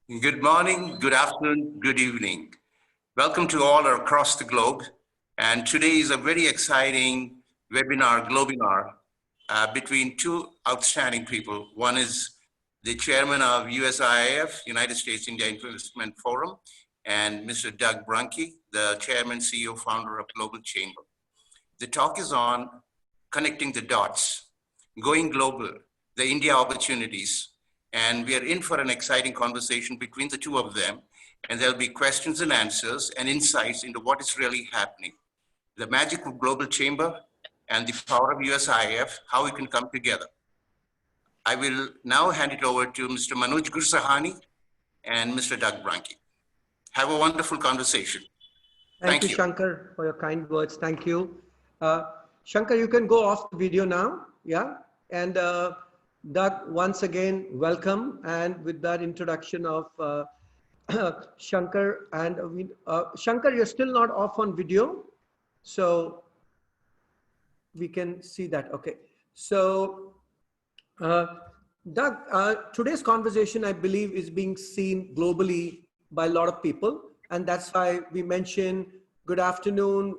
Good morning, good afternoon, good evening. Welcome to all across the globe. And today is a very exciting webinar, Globinar, between two outstanding people. One is the chairman of USIIF, United States India Investment Forum, and Mr. Doug Brunke, the chairman, CEO, founder of Global Chamber. The talk is on connecting the dots, going global, the India opportunities, and we are in for an exciting conversation between the two of them. And there'll be questions and answers and insights into what is really happening. The magic of Global Chamber and the power of USIIF, how we can come together. I will now hand it over to Mr. Manoj Gursahani and Mr. Doug Brunke. Have a wonderful conversation. Thank you, Shankar, for your kind words. Thank you. Shankar, you can go off the video now. Yeah. And Doug, once again, welcome. And with that introduction of Shankar, and Shankar, you're still not off on video. So we can see that. Okay. So Doug, today's conversation, I believe, is being seen globally by a lot of people. And that's why we mention good afternoon,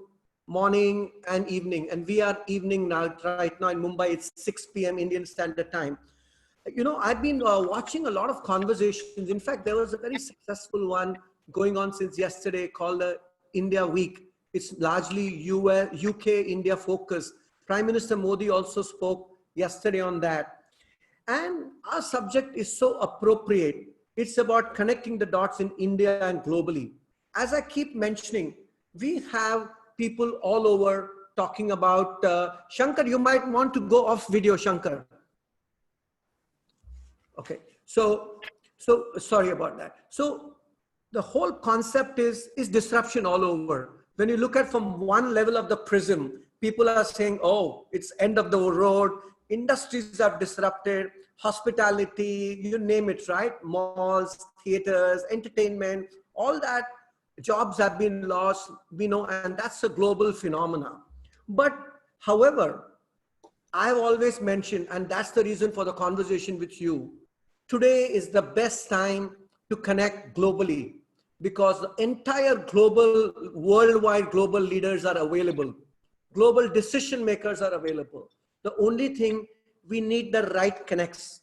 morning, and evening. And we are evening now, right now in Mumbai, it's 6 p.m. Indian Standard Time. You know, I've been watching a lot of conversations. In fact, there was a very successful one going on since yesterday called the India Week. It's largely UK, India focused. Prime Minister Modi also spoke yesterday on that. And our subject is so appropriate. It's about connecting the dots in India and globally. As I keep mentioning, we have people all over talking about, Shankar, you might want to go off video, Shankar. Okay, so sorry about that. So the whole concept is disruption all over. When you look at from one level of the prism, people are saying, oh, it's end of the road, industries are disrupted, hospitality, you name it, right? Malls, theaters, entertainment, all that, jobs have been lost, we know, and that's a global phenomena. But however, I've always mentioned, and that's the reason for the conversation with you, today is the best time to connect globally because the entire global, worldwide global leaders are available. Global decision makers are available. The only thing, we need the right connects.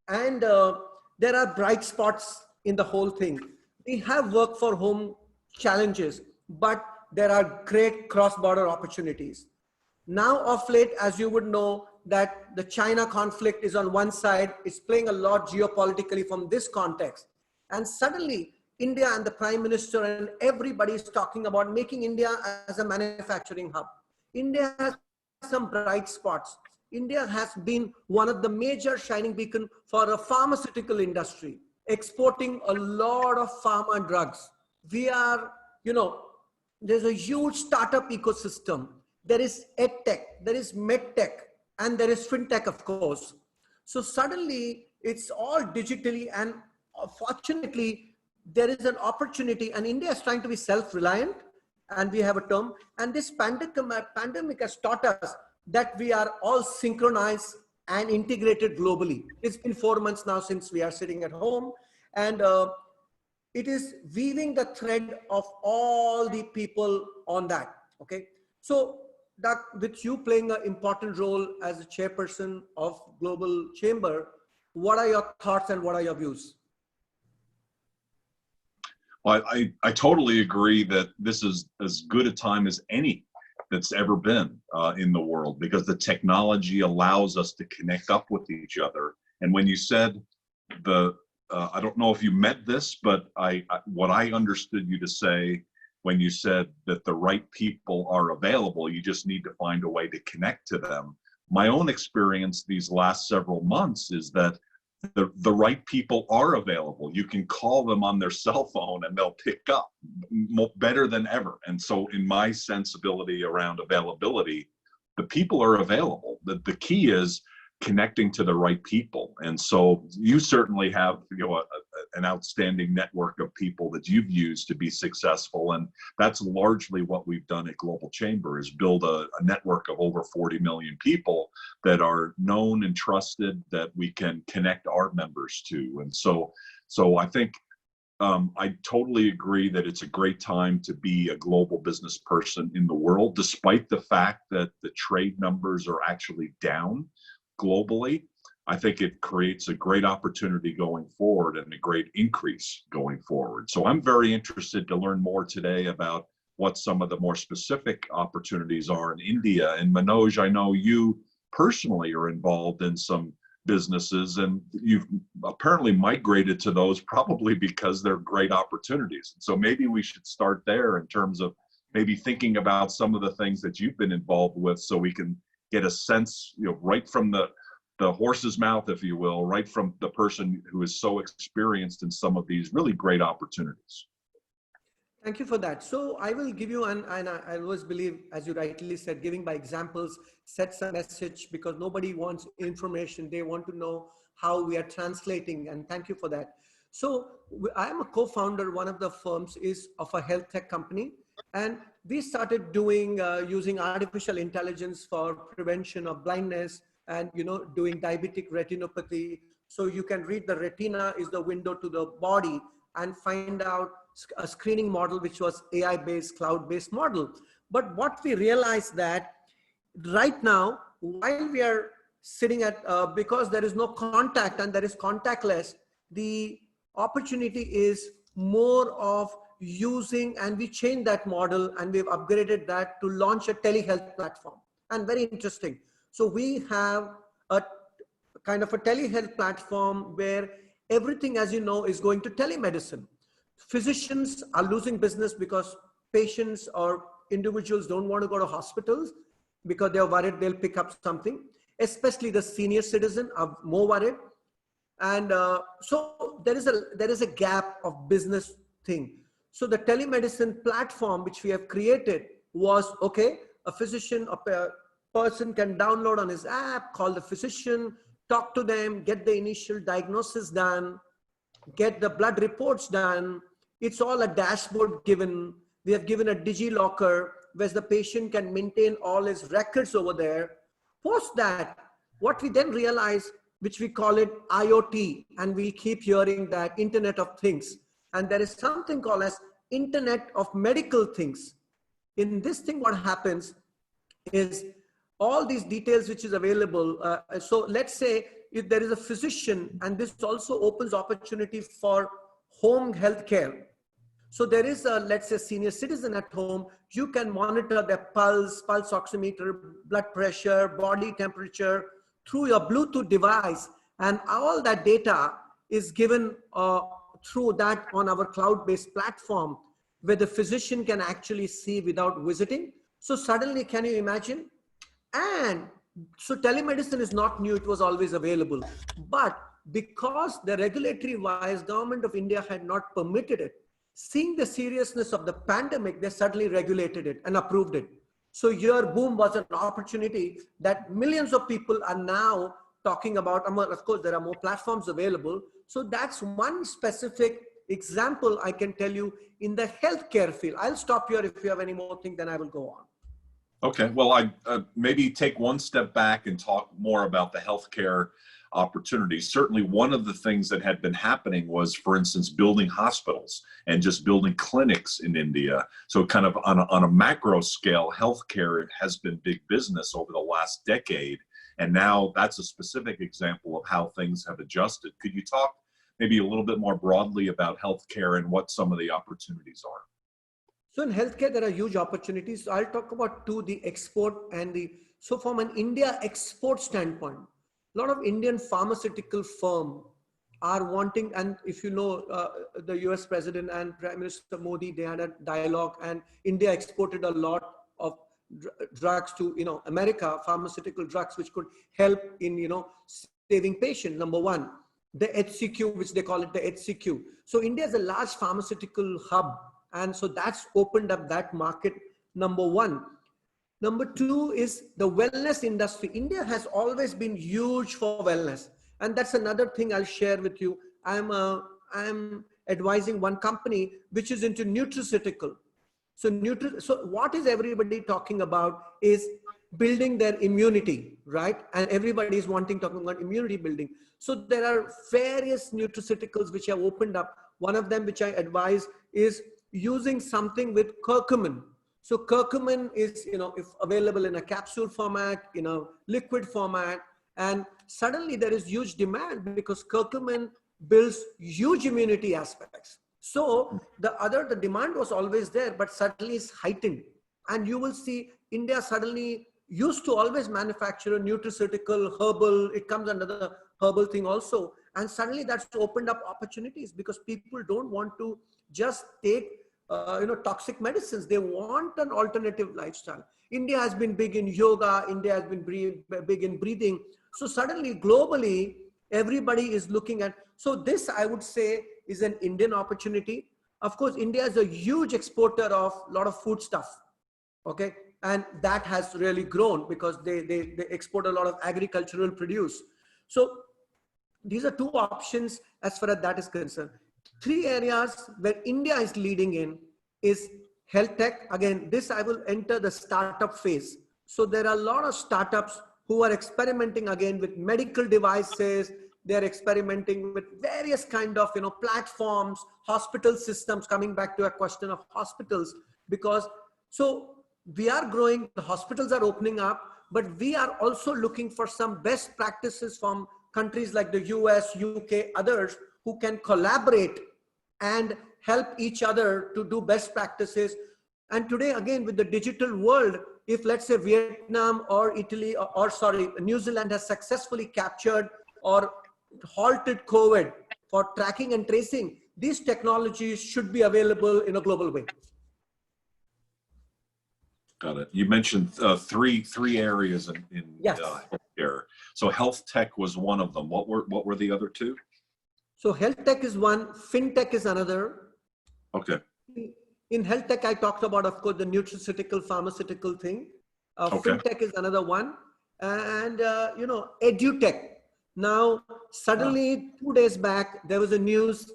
And there are bright spots in the whole thing. We have work for home challenges, but there are great cross-border opportunities. Now of late, as you would know, that the China conflict is on one side, it's playing a lot geopolitically from this context. And suddenly, India and the Prime Minister and everybody is talking about making India as a manufacturing hub. India has some bright spots. India has been one of the major shining beacon for a pharmaceutical industry, exporting a lot of pharma drugs. We are, you know, there's a huge startup ecosystem. There is Edtech, there is MedTech, and there is FinTech, of course. So suddenly it's all digitally, and fortunately, there is an opportunity, and India is trying to be self-reliant, and we have a term, and this pandemic has taught us that we are all synchronized and integrated globally. It's been 4 months now since we are sitting at home, and it is weaving the thread of all the people on that, okay? So, Doug, with you playing an important role as a chairperson of Global Chamber, what are your thoughts and what are your views? Well, I totally agree that this is as good a time as any that's ever been in the world, because the technology allows us to connect up with each other. And when you said I don't know if you meant this, but what I understood you to say when you said that the right people are available, you just need to find a way to connect to them. My own experience these last several months is that the right people are available. You can call them on their cell phone and they'll pick up better than ever. And so in my sensibility around availability, the people are available. The key is connecting to the right people. And so you certainly have, you know, an outstanding network of people that you've used to be successful. And that's largely what we've done at Global Chamber, is build a network of over 40 million people that are known and trusted, that we can connect our members to. And so I think I totally agree that it's a great time to be a global business person in the world, despite the fact that the trade numbers are actually down globally. I think it creates a great opportunity going forward and a great increase going forward. So I'm very interested to learn more today about what some of the more specific opportunities are in India. And Manoj, I know you personally are involved in some businesses, and you've apparently migrated to those probably because they're great opportunities. So maybe we should start there in terms of maybe thinking about some of the things that you've been involved with, so we can get a sense, right from the horse's mouth, if you will, right from the person who is so experienced in some of these really great opportunities. Thank you for that. So I will give you, and I always believe, as you rightly said, giving by examples sets a message, because nobody wants information. They want to know how we are translating, and thank you for that. So I am a co-founder. One of the firms is of a health tech company, and we started doing using artificial intelligence for prevention of blindness, and doing diabetic retinopathy. So you can read the retina is the window to the body, and find out a screening model, which was AI-based, cloud-based model. But what we realized that right now, while we are sitting at, because there is no contact and there is contactless, the opportunity is more of using, and we changed that model and we've upgraded that to launch a telehealth platform. And very interesting. So we have a kind of a telehealth platform where everything, as you know, is going to telemedicine. Physicians are losing business because patients or individuals don't want to go to hospitals because they're worried they'll pick up something. Especially the senior citizen are more worried. And so there is a gap of business thing. So the telemedicine platform which we have created was, okay, a physician, a person can download on his app, call the physician, talk to them, get the initial diagnosis done, get the blood reports done. It's all a dashboard given. We have given a DigiLocker where the patient can maintain all his records over there. Post that, what we then realize, which we call it IoT, and we keep hearing that Internet of Things. And there is something called as Internet of Medical Things. In this thing, what happens is all these details which is available. So let's say if there is a physician, and this also opens opportunity for home healthcare. So there is a, let's say, senior citizen at home, you can monitor their pulse oximeter, blood pressure, body temperature through your Bluetooth device. And all that data is given through that on our cloud-based platform, where the physician can actually see without visiting. So suddenly, can you imagine? And so telemedicine is not new, it was always available. But because the regulatory wise, government of India had not permitted it, seeing the seriousness of the pandemic, they suddenly regulated it and approved it. So your boom was an opportunity that millions of people are now talking about. Of course, there are more platforms available. So that's one specific example I can tell you in the healthcare field. I'll stop here. If you have any more things, then I will go on. Okay, well, I maybe take one step back and talk more about the healthcare opportunities. Certainly one of the things that had been happening was, for instance, building hospitals and just building clinics in India. So kind of on a macro scale, healthcare has been big business over the last decade. And now that's a specific example of how things have adjusted. Could you talk maybe a little bit more broadly about healthcare and what some of the opportunities are? So in healthcare, there are huge opportunities. So I'll talk about two, the export and the, so from an India export standpoint, a lot of Indian pharmaceutical firms are wanting, and if you know, the US President and Prime Minister Modi, they had a dialogue, and India exported a lot of drugs to, America, pharmaceutical drugs, which could help in, saving patients, number one. The HCQ, which they call it the HCQ. So India is a large pharmaceutical hub. And so that's opened up that market, number one. Number two is the wellness industry. India has always been huge for wellness. And that's another thing I'll share with you. I'm advising one company which is into nutraceutical. So what is everybody talking about is building their immunity, right? And everybody is talking about immunity building. So there are various nutraceuticals which have opened up. one of them which I advise is using something with curcumin. So curcumin is, if available in a capsule format, in a liquid format, and suddenly there is huge demand because curcumin builds huge immunity aspects. So the demand was always there, but suddenly it's heightened. And you will see India suddenly used to always manufacture a nutraceutical, herbal, it comes under the herbal thing also. And suddenly that's opened up opportunities because people don't want to just take toxic medicines. They want an alternative lifestyle. India has been big in yoga. India has been big in breathing. So suddenly globally, everybody is looking at, so this I would say is an Indian opportunity. Of course, India is a huge exporter of a lot of food stuff. Okay. And that has really grown because they export a lot of agricultural produce. So these are two options as far as that is concerned. Three areas where India is leading in is health tech. Again, this I will enter the startup phase. So there are a lot of startups who are experimenting again with medical devices. They're experimenting with various kind of, platforms, hospital systems, coming back to a question of hospitals, because so we are growing, the hospitals are opening up, but we are also looking for some best practices from countries like the US, UK, others who can collaborate and help each other to do best practices. And today, again, with the digital world, if let's say Vietnam or Italy or sorry, New Zealand has successfully captured or halted COVID for tracking and tracing, these technologies should be available in a global way. Got it. You mentioned three areas in Yes. Healthcare. So health tech was one of them. What were the other two? So health tech is one, fintech is another. Okay. In health tech, I talked about, of course, the nutraceutical, pharmaceutical thing. Okay. Fintech is another one, and edutech. Now, suddenly, 2 days back, there was a news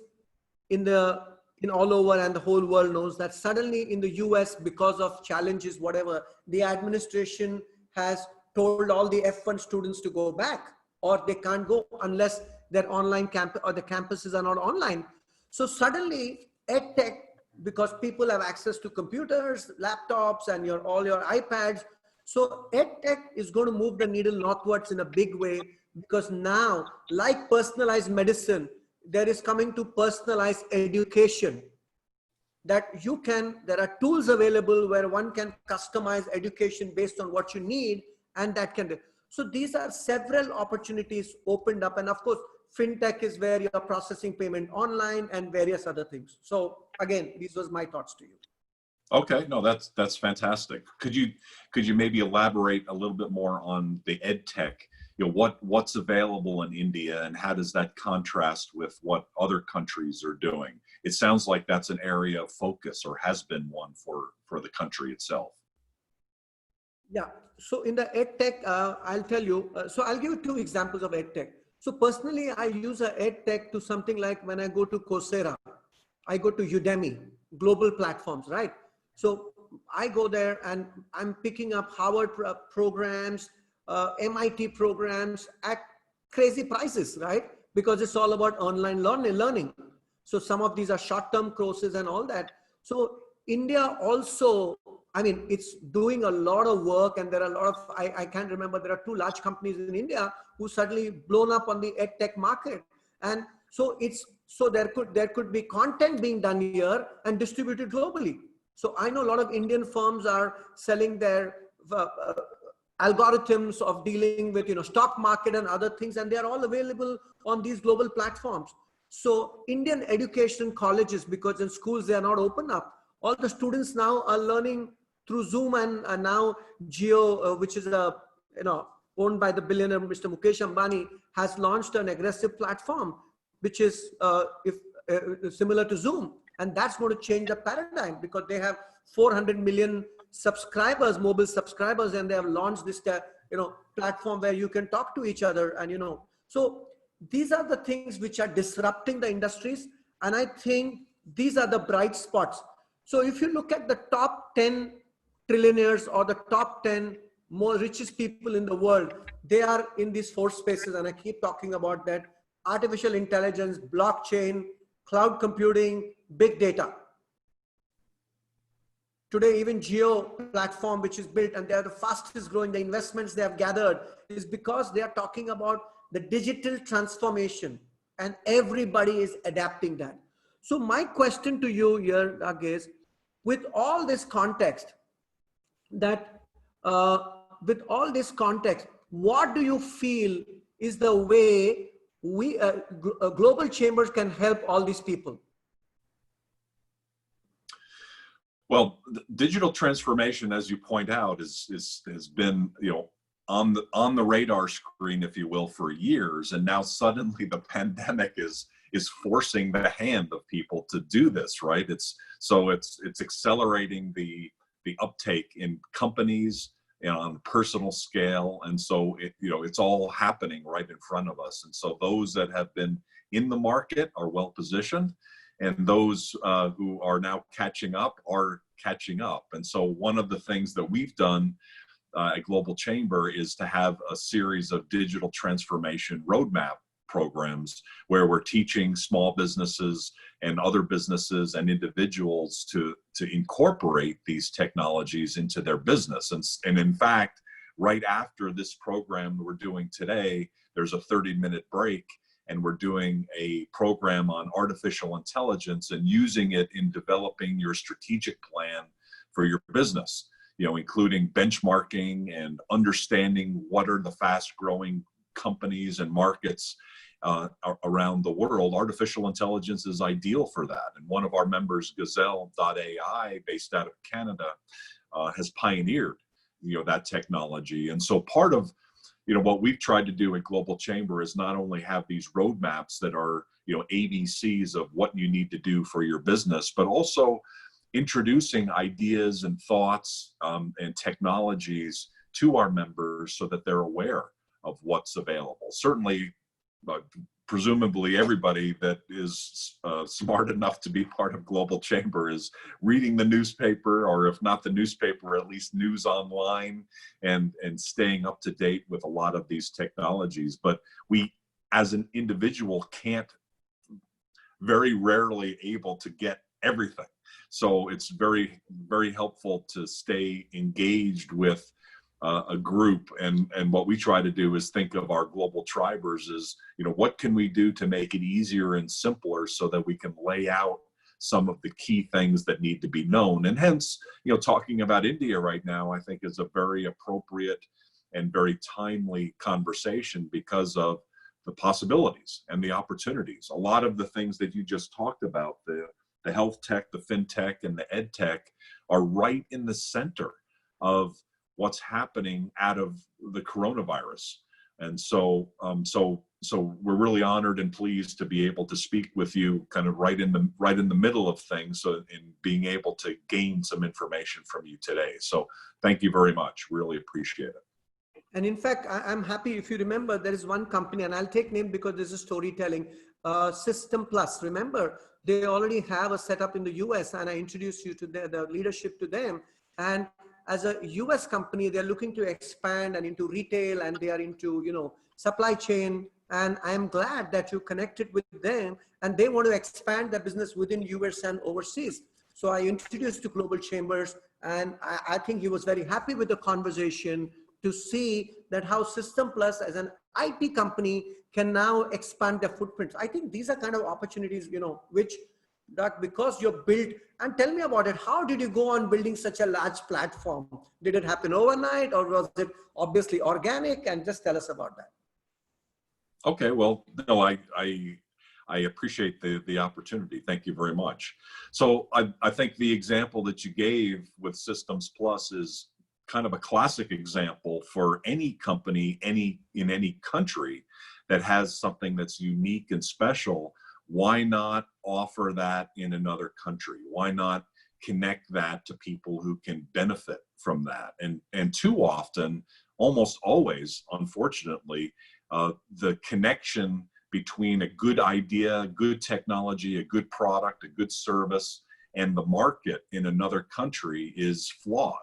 in all over, and the whole world knows that suddenly in the US, because of challenges, whatever, the administration has told all the F1 students to go back, or they can't go unless their online campus or the campuses are not online. So suddenly, Edtech, because people have access to computers, laptops, and all your iPads. So Edtech is going to move the needle northwards in a big way, because now, like personalized medicine, there is coming to personalized education, that there are tools available where one can customize education based on what you need, and that can do. So these are several opportunities opened up. And of course, fintech is where you're processing payment online and various other things. So again, these was my thoughts to you. Okay, no, that's fantastic. Could you maybe elaborate a little bit more on the Edtech? What's available in India, and how does that contrast with what other countries are doing? It sounds like that's an area of focus, or has been one for the country itself. Yeah. So in the Edtech, I'll tell you. So I'll give you two examples of Edtech. So personally, I use a Edtech to something like when I go to Coursera, I go to Udemy, global platforms, right? So I go there and I'm picking up Harvard programs, MIT programs at crazy prices, right? Because it's all about online learning. So some of these are short-term courses and all that. So India also, I mean, it's doing a lot of work, and there are a lot of, I can't remember, there are two large companies in India who suddenly blown up on the EdTech market. And so there could be content being done here and distributed globally. So I know a lot of Indian firms are selling their algorithms of dealing with, stock market and other things, and they are all available on these global platforms. So Indian education colleges, because in schools they are not open up, all the students now are learning through Zoom, and now Jio, which is owned by the billionaire Mr. Mukesh Ambani, has launched an aggressive platform, which is similar to Zoom, and that's going to change the paradigm, because they have 400 million subscribers, mobile subscribers, and they have launched this platform where you can talk to each other, and so these are the things which are disrupting the industries, and I think these are the bright spots. So if you look at the top 10 trillionaires or the top 10 more richest people in the world, they are in these four spaces, and I keep talking about that: artificial intelligence, blockchain, cloud computing, big data. Today, even Geo platform, which is built, and they are the fastest growing, the investments they have gathered is because they are talking about the digital transformation, and everybody is adapting that. So my question to you here, Doug, is with all this context, what do you feel is the way we, global chambers can help all these people? Well, digital transformation, as you point out, has been, you know, on the radar screen, if you will, for years, and now suddenly the pandemic is forcing the hand of people to do this, right? It's accelerating the uptake in companies and on a personal scale, and so it's all happening right in front of us. And so those that have been in the market are well positioned, and those who are now catching up are catching up. And so one of the things that we've done at Global Chamber is to have a series of digital transformation roadmap programs where we're teaching small businesses and other businesses and individuals to incorporate these technologies into their business. And in fact, right after this program that we're doing today, there's a 30-minute break, and we're doing a program on artificial intelligence and using it in developing your strategic plan for your business, including benchmarking and understanding what are the fast-growing companies and markets around the world. Artificial intelligence is ideal for that. And one of our members, Gazelle.ai, based out of Canada, has pioneered, that technology. And so part of, what we've tried to do at Global Chamber is not only have these roadmaps that are, ABCs of what you need to do for your business, but also introducing ideas and thoughts and technologies to our members so that they're aware of what's available. Certainly, presumably everybody that is smart enough to be part of Global Chamber is reading the newspaper, or if not the newspaper, at least news online, and staying up to date with a lot of these technologies. But we, as an individual, can't, very rarely able to get everything. So it's very, very helpful to stay engaged with a group, and what we try to do is think of our global tribers as, what can we do to make it easier and simpler so that we can lay out some of the key things that need to be known. And hence, talking about India right now, I think is a very appropriate and very timely conversation because of the possibilities and the opportunities. A lot of the things that you just talked about, the health tech, the fintech, and the edtech, are right in the center of what's happening out of the coronavirus. And so we're really honored and pleased to be able to speak with you kind of right in the middle of things, so in being able to gain some information from you today. So thank you very much. Really appreciate it. And in fact, I'm happy, if you remember, there is one company, and I'll take name because this is storytelling, System Plus. Remember, they already have a setup in the US, and I introduced you to the leadership to them. And as a US company, they're looking to expand and into retail, and they are into, supply chain. And I'm glad that you connected with them, and they want to expand their business within US and overseas. So I introduced to Global Chambers, and I think he was very happy with the conversation to see that how System Plus as an IT company can now expand their footprints. I think these are kind of opportunities, which, Doug, because you're built, and tell me about it. How did you go on building such a large platform? Did it happen overnight, or was it obviously organic? And just tell us about that. Okay, well, no, I appreciate the opportunity. Thank you very much. So I think the example that you gave with Systems Plus is kind of a classic example for any company, in any country that has something that's unique and special. Why not offer that in another country? Why not connect that to people who can benefit from that? And too often, almost always, unfortunately, the connection between a good idea, good technology, a good product, a good service, and the market in another country is flawed.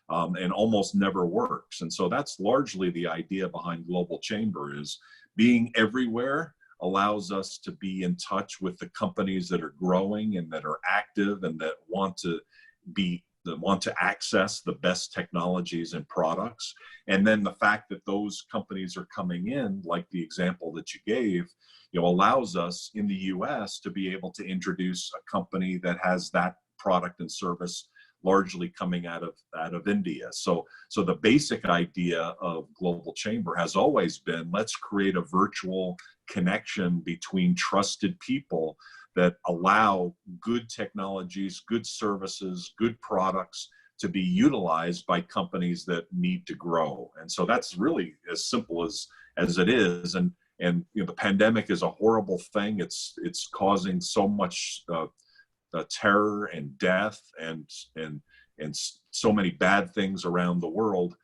And almost never works. And so that's largely the idea behind Global Chamber, is being everywhere allows us to be in touch with the companies that are growing and that are active and that want to access the best technologies and products. And then the fact that those companies are coming in, like the example that you gave, allows us in the US to be able to introduce a company that has that product and service largely coming out of India. So the basic idea of Global Chamber has always been, let's create a virtual connection between trusted people that allow good technologies, good services, good products to be utilized by companies that need to grow. And so that's really as simple as it is. And the pandemic is a horrible thing. It's causing so much terror and death and so many bad things around the world.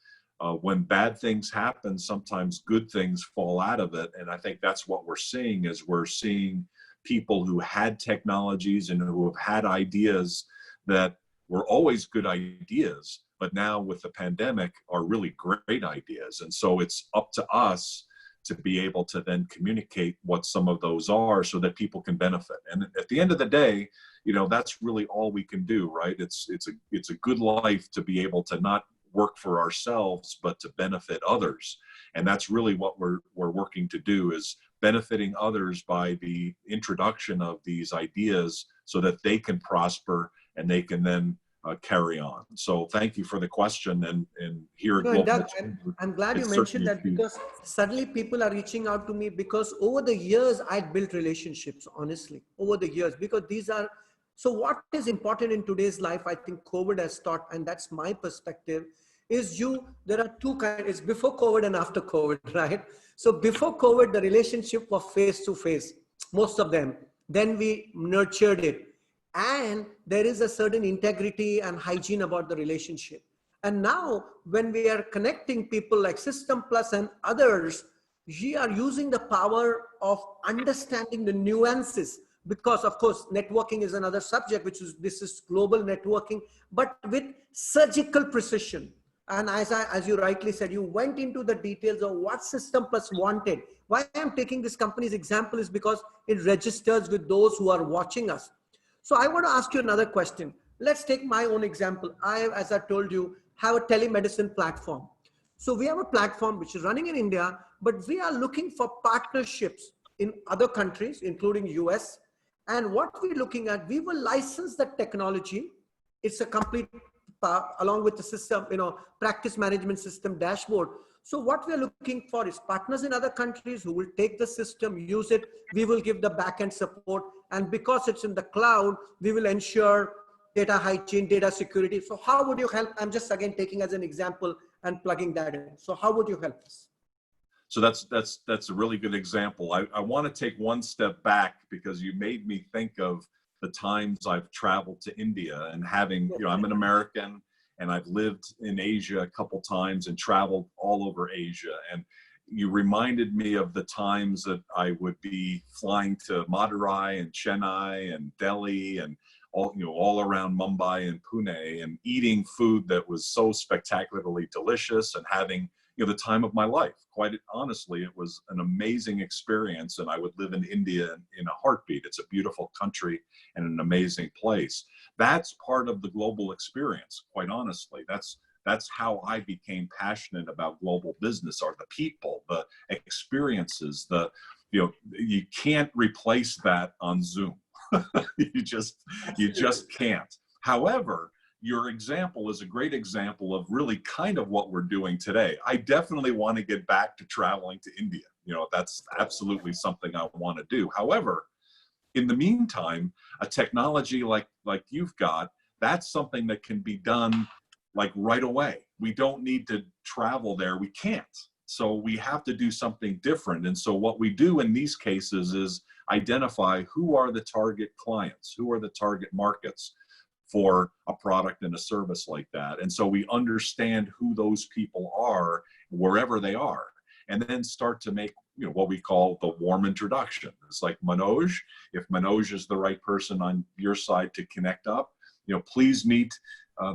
When bad things happen, sometimes good things fall out of it. And I think that's what we're seeing, is we're seeing people who had technologies and who have had ideas that were always good ideas, but now with the pandemic are really great ideas. And so it's up to us to be able to then communicate what some of those are so that people can benefit. And at the end of the day, that's really all we can do, right? It's a good life to be able to not work for ourselves, but to benefit others. And that's really what we're working to do, is benefiting others by the introduction of these ideas so that they can prosper and they can then carry on. So thank you for the question. And here at Global Chamber, I'm glad you mentioned that, because suddenly people are reaching out to me, because over the years I'd built relationships, honestly, over the years, because these are, so what is important in today's life, I think COVID has taught, and that's my perspective, is there are two kinds, it's before COVID and after COVID, right? So before COVID, the relationship was face to face, most of them. Then we nurtured it. And there is a certain integrity and hygiene about the relationship. And now when we are connecting people like System Plus and others, we are using the power of understanding the nuances, because of course, networking is another subject, this is global networking, but with surgical precision. And as you rightly said, you went into the details of what System Plus wanted. Why I'm taking this company's example is because it registers with those who are watching us. So I want to ask you another question. Let's take my own example. As I told you, have a telemedicine platform. So we have a platform which is running in India, but we are looking for partnerships in other countries, including US. And what we're looking at, we will license the technology. It's a complete, along with the system, practice management system dashboard. So what we're looking for is partners in other countries who will take the system, use it. We will give the backend support. And because it's in the cloud, we will ensure data hygiene, data security. So how would you help? I'm just again taking as an example and plugging that in. So how would you help us? So that's a really good example. I want to take one step back, because you made me think of the times I've traveled to India and having, I'm an American and I've lived in Asia a couple times and traveled all over Asia. And you reminded me of the times that I would be flying to Madurai and Chennai and Delhi and all around Mumbai and Pune, and eating food that was so spectacularly delicious and having the time of my life. Quite honestly, it was an amazing experience, and I would live in India in a heartbeat. It's a beautiful country and an amazing place. That's part of the global experience, quite honestly. That's how I became passionate about global business, are the people, the experiences, you can't replace that on Zoom. you just can't. However, your example is a great example of really kind of what we're doing today. I definitely want to get back to traveling to India. That's absolutely something I want to do. However, in the meantime, a technology like you've got, that's something that can be done like right away. We don't need to travel there. We can't. So we have to do something different. And so what we do in these cases is identify who are the target clients, who are the target markets for a product and a service like that. And so we understand who those people are wherever they are, and then start to make what we call the warm introduction. It's like Manoj, if Manoj is the right person on your side to connect up, please meet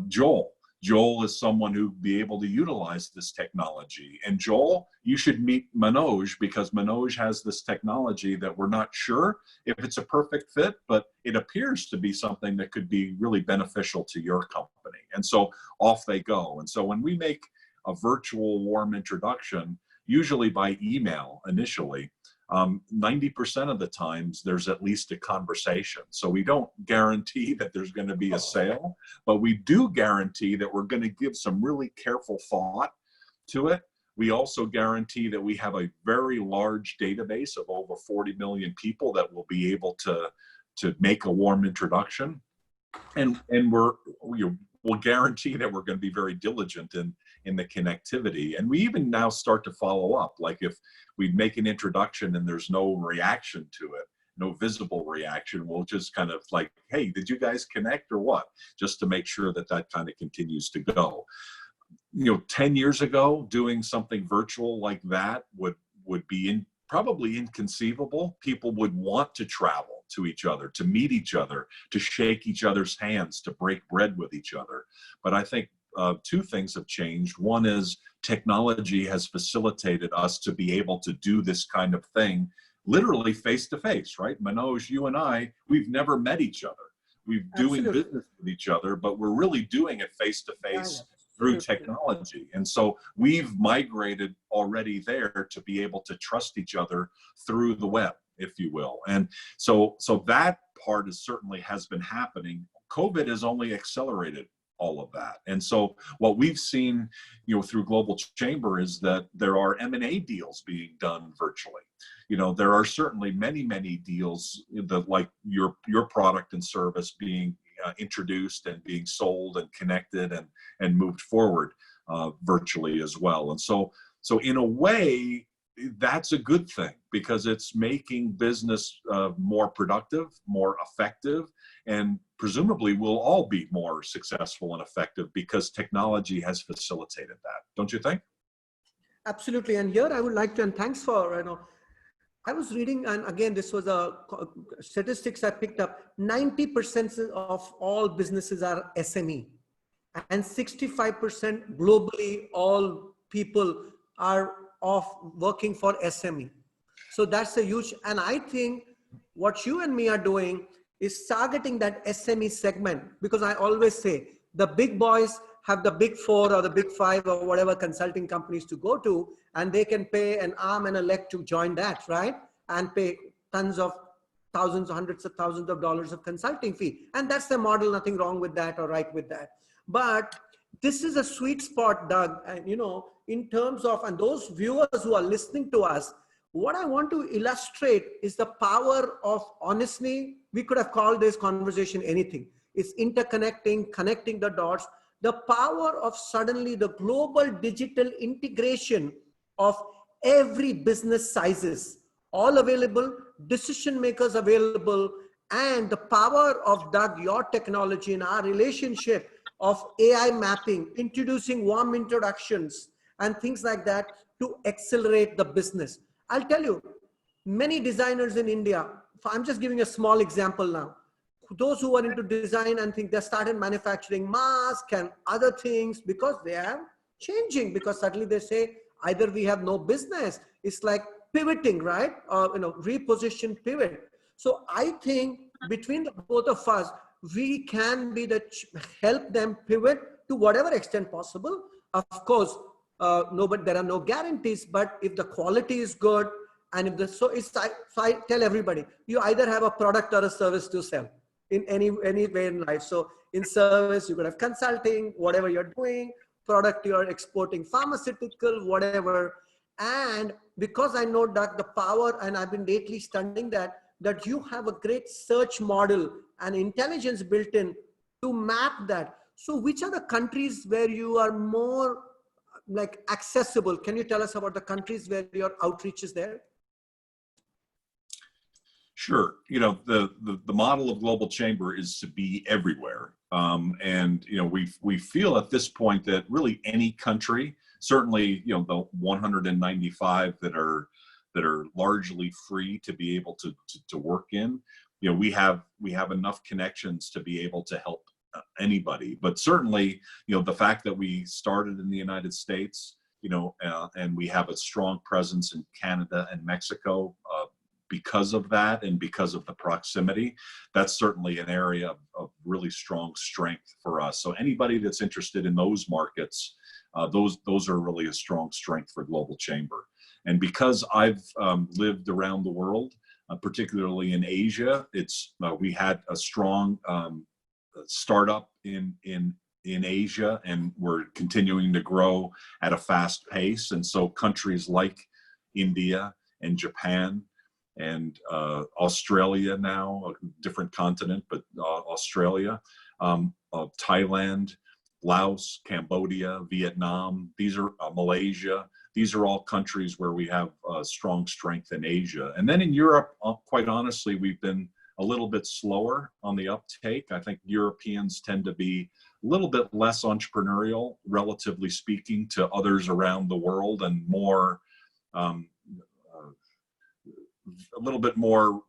Joel. Joel is someone who'd be able to utilize this technology. And Joel, you should meet Manoj, because Manoj has this technology that we're not sure if it's a perfect fit, but it appears to be something that could be really beneficial to your company. And so off they go. And so when we make a virtual warm introduction, usually by email initially, 90% of the times there's at least a conversation. So we don't guarantee that there's going to be a sale, but we do guarantee that we're going to give some really careful thought to it. We also guarantee that we have a very large database of over 40 million people that will be able to make a warm introduction. And we'll guarantee that we're going to be very diligent in the connectivity. And we even now start to follow up. Like if we make an introduction and there's no reaction to it, no visible reaction, we'll just kind of like, hey, did you guys connect or what? Just to make sure that that kind of continues to go. 10 years ago, doing something virtual like that would be probably inconceivable. People would want to travel to each other, to meet each other, to shake each other's hands, to break bread with each other. But I think two things have changed. One is technology has facilitated us to be able to do this kind of thing literally face to face, right? Manoj, you and I, we've never met each other. We're doing business with each other, but we're really doing it face to face through technology. And so we've migrated already there to be able to trust each other through the web, if you will. And so that part is certainly has been happening. COVID has only accelerated all of that. And so what we've seen, through Global Chamber is that there are M&A deals being done virtually. There are certainly many, many deals that like your product and service being introduced and being sold and connected and moved forward virtually as well. And so in a way, that's a good thing, because it's making business more productive, more effective, and presumably we'll all be more successful and effective because technology has facilitated that. Don't you think? Absolutely. And here I would like to, and thanks for, I was reading, and again, this was a statistics I picked up. 90% of all businesses are SME, and 65% globally, all people are working for SME. So that's a huge, and I think what you and me are doing is targeting that SME segment, because I always say the big boys have the big four or the big five or whatever consulting companies to go to, and they can pay an arm and a leg to join that, right? And pay tons of thousands, hundreds of thousands of dollars of consulting fee. And that's the model, nothing wrong with that or right with that. But this is a sweet spot, Doug, and in terms of, and those viewers who are listening to us, what I want to illustrate is the power of, honestly, we could have called this conversation anything. It's interconnecting, connecting the dots, the power of suddenly the global digital integration of every business sizes, all available, decision makers available, and the power of, Doug, your technology and our relationship of AI mapping, introducing warm introductions and things like that to accelerate the business. I'll tell you, many designers in India, I'm just giving a small example now. Those who are into design and think they started manufacturing masks and other things because they are changing, because suddenly they say, either we have no business, it's like pivoting, right? Reposition, pivot. So I think between the both of us, we can be help them pivot to whatever extent possible. Of course, there are no guarantees, but if the quality is good, and if I tell everybody, you either have a product or a service to sell in any way in life. So in service, you could have consulting, whatever you're doing, product you're exporting, pharmaceutical, whatever. And because I know that the power, and I've been lately studying that you have a great search model and intelligence built in to map that. So which are the countries where you are more accessible? Can you tell us about the countries where your outreach is there? Sure. The model of Global Chamber is to be everywhere. And we feel at this point that really any country, certainly, the 195 that are largely free to be able to work in, we have enough connections to be able to help anybody. But certainly, the fact that we started in the United States, and we have a strong presence in Canada and Mexico because of that and because of the proximity, that's certainly an area of really strong strength for us. So anybody that's interested in those markets, those are really a strong strength for Global Chamber. And because I've lived around the world, particularly in Asia, we had a strong startup in Asia, and we're continuing to grow at a fast pace. And so countries like India and Japan and Australia now, a different continent, but Australia, Thailand, Laos, Cambodia, Vietnam, these are Malaysia. These are all countries where we have strong strength in Asia. And then in Europe, quite honestly, we've been a little bit slower on the uptake. I think Europeans tend to be a little bit less entrepreneurial, relatively speaking, to others around the world, and more, a little bit more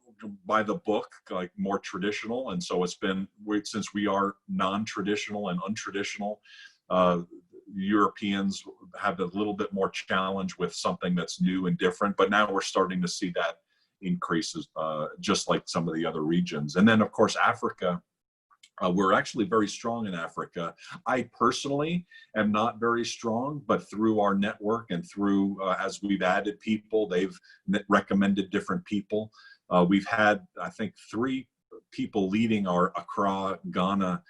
by the book, like more traditional. And so it's been, since we are non-traditional and untraditional, Europeans have a little bit more challenge with something that's new and different, but now we're starting to see that increases, just like some of the other regions. And then of course, Africa, we're actually very strong in Africa. I personally am not very strong, but through our network and through, as we've added people, they've recommended different people. We've had, I think, 3 people leading our Accra, Ghana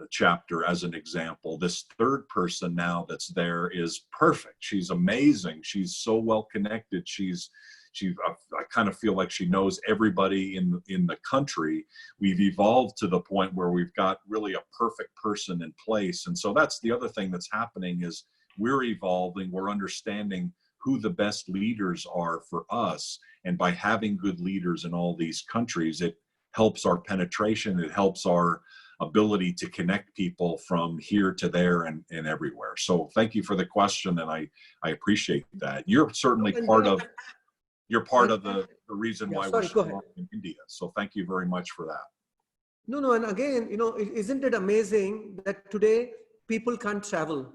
chapter as an example. This 3rd person now that's there is perfect. She's amazing. She's so well connected. I kind of feel like she knows everybody in the country. We've evolved to the point where we've got really a perfect person in place. And so that's the other thing that's happening, is we're evolving, we're understanding who the best leaders are for us. And by having good leaders in all these countries, it helps our penetration, it helps our ability to connect people from here to there and everywhere. So thank you for the question, and I appreciate that. You're certainly part of the reason why we're strong in India. So thank you very much for that. No, and again, isn't it amazing that today people can't travel?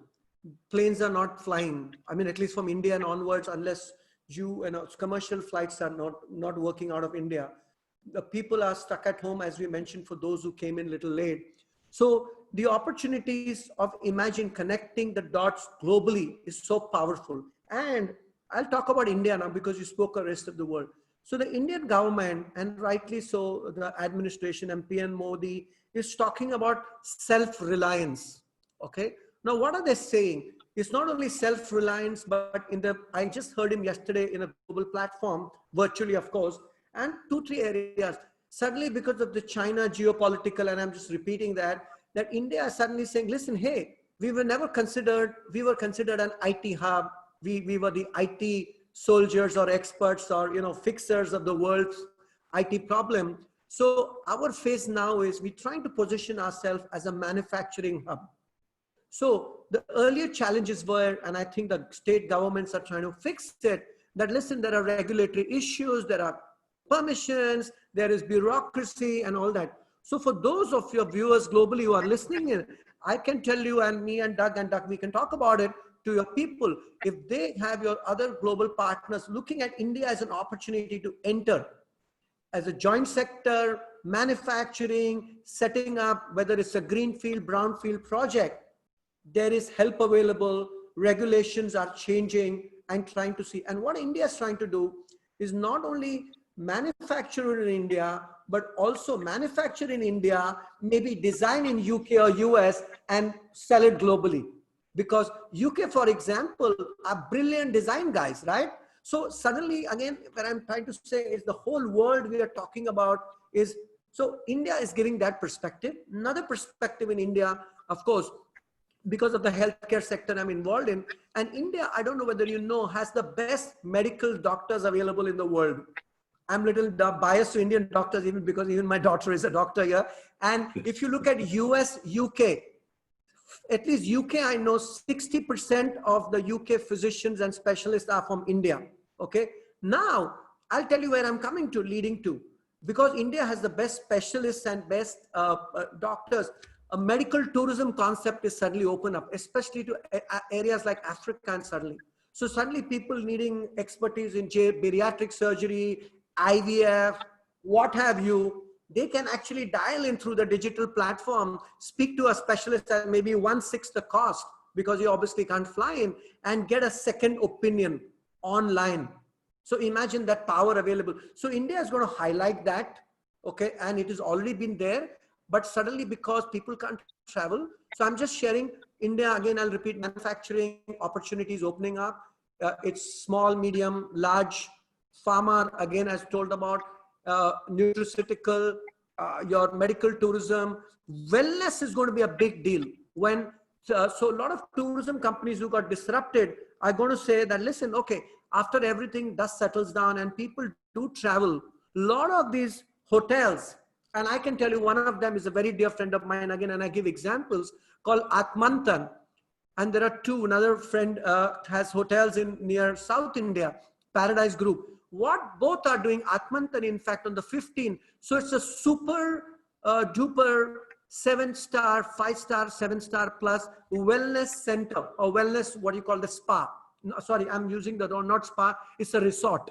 Planes are not flying. I mean, at least from India and onwards, unless commercial flights are not working out of India. The people are stuck at home, as we mentioned, for those who came in a little late. So the opportunities of connecting the dots globally is so powerful. And I'll talk about India now, because you spoke of the rest of the world. So the Indian government, and rightly so, the administration and PM Modi is talking about self-reliance. Okay. Now, what are they saying? It's not only self-reliance, but I just heard him yesterday in a global platform, virtually, of course, and 2-3 areas. Suddenly, because of the China geopolitical, and I'm just repeating that India is suddenly saying, listen, hey, we were considered an IT hub. We were the IT soldiers or experts or, fixers of the world's IT problem. So our phase now is we're trying to position ourselves as a manufacturing hub. So the earlier challenges were, and I think the state governments are trying to fix it, that listen, there are regulatory issues, there are permissions, there is bureaucracy and all that. So for those of your viewers globally who are listening in, I can tell you, and me and Doug, we can talk about it to your people. If they have your other global partners looking at India as an opportunity to enter as a joint sector, manufacturing, setting up, whether it's a greenfield, brownfield project, there is help available, regulations are changing and trying to see. And what India is trying to do is not only manufacture in India, but also manufacture in India, maybe design in UK or US and sell it globally. Because UK, for example, are brilliant design guys, right? So suddenly, again, what I'm trying to say is the whole world we are talking about is, so India is giving that perspective. Another perspective in India, of course, because of the healthcare sector I'm involved in. And India, I don't know whether you know, has the best medical doctors available in the world. I'm a little biased to Indian doctors, even because even my daughter is a doctor here. And if you look at US, UK, at least UK, I know 60% of the UK physicians and specialists are from India. Okay. Now, I'll tell you where I'm leading to. because India has the best specialists and best doctors, a medical tourism concept is suddenly open up, especially to areas like Africa and suddenly. So suddenly people needing expertise in bariatric surgery, IVF, what have you, they can actually dial in through the digital platform, speak to a specialist at maybe 1/6 the cost, because you obviously can't fly in, and get a second opinion online. So imagine that power available. So India is going to highlight that, okay, and it has already been there, but suddenly because people can't travel. So I'm just sharing India, again, I'll repeat, manufacturing opportunities opening up. It's small, medium, large, pharma, again, as told about, nutraceutical, your medical tourism, wellness is going to be a big deal. When so a lot of tourism companies who got disrupted are going to say that, listen, okay, after everything dust settles down and people do travel, a lot of these hotels, and I can tell you one of them is a very dear friend of mine, again, and I give examples, called Atmantan. And there are two, another friend has hotels in near South India, Paradise Group. What both are doing, Atmantan, in fact, on the 15th. So it's a super duper 7-star, 5-star, 7-star plus wellness center, or wellness, what you call the spa. No, sorry, I'm using the wrong, not spa, it's a resort.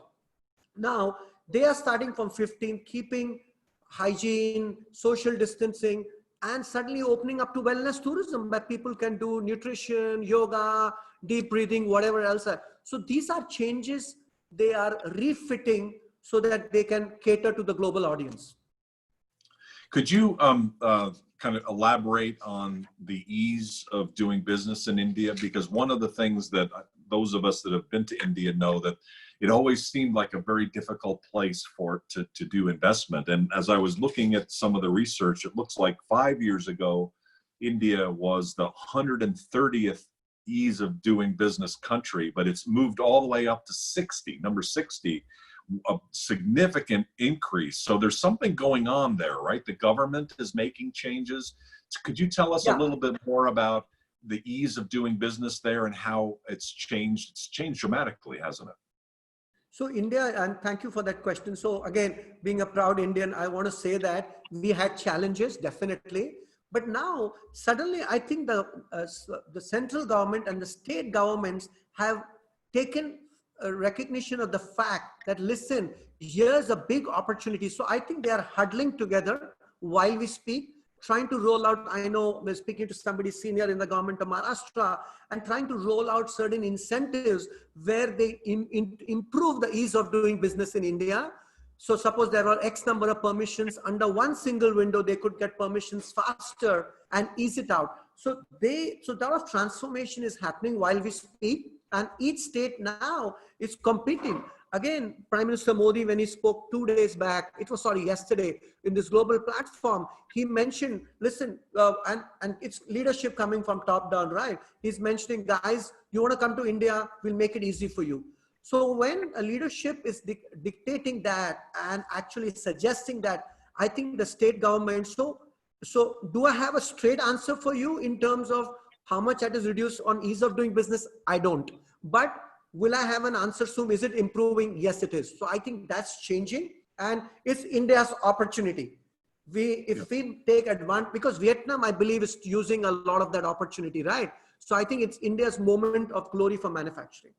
Now, they are starting from 15, keeping hygiene, social distancing, and suddenly opening up to wellness tourism where people can do nutrition, yoga, deep breathing, whatever else. So these are changes they are refitting so that they can cater to the global audience. Could you kind of elaborate on the ease of doing business in India? Because one of the things that those of us that have been to India know that it always seemed like a very difficult place for to do investment. And as I was looking at some of the research, it looks like 5 years ago, India was the 130th ease of doing business country, but it's moved all the way up to 60, number 60, a significant increase. So there's something going on there, right? The government is making changes. Could you tell us a little bit more about the ease of doing business there and how it's changed? It's changed dramatically, hasn't it? So India, and thank you for that question. So again, being a proud Indian, I want to say that we had challenges, definitely. But now, suddenly, I think the central government and the state governments have taken a recognition of the fact that, listen, here's a big opportunity. So I think they are huddling together while we speak, trying to roll out, I know we're speaking to somebody senior in the government of Maharashtra, and trying to roll out certain incentives where they improve the ease of doing business in India. So suppose there are X number of permissions under one single window, they could get permissions faster and ease it out. So a lot of transformation is happening while we speak, and each state now is competing. Again, Prime Minister Modi, when he spoke 2 days back, yesterday, in this global platform, he mentioned, listen, and it's leadership coming from top down, right? He's mentioning, guys, you want to come to India, we'll make it easy for you. So when a leadership is dictating that and actually suggesting that, I think the state government, so do I have a straight answer for you in terms of how much that is reduced on ease of doing business? I don't. But will I have an answer soon? Is it improving? Yes, it is. So I think that's changing, and it's India's opportunity. If we take advantage, because Vietnam, I believe, is using a lot of that opportunity, right? So I think it's India's moment of glory for manufacturing.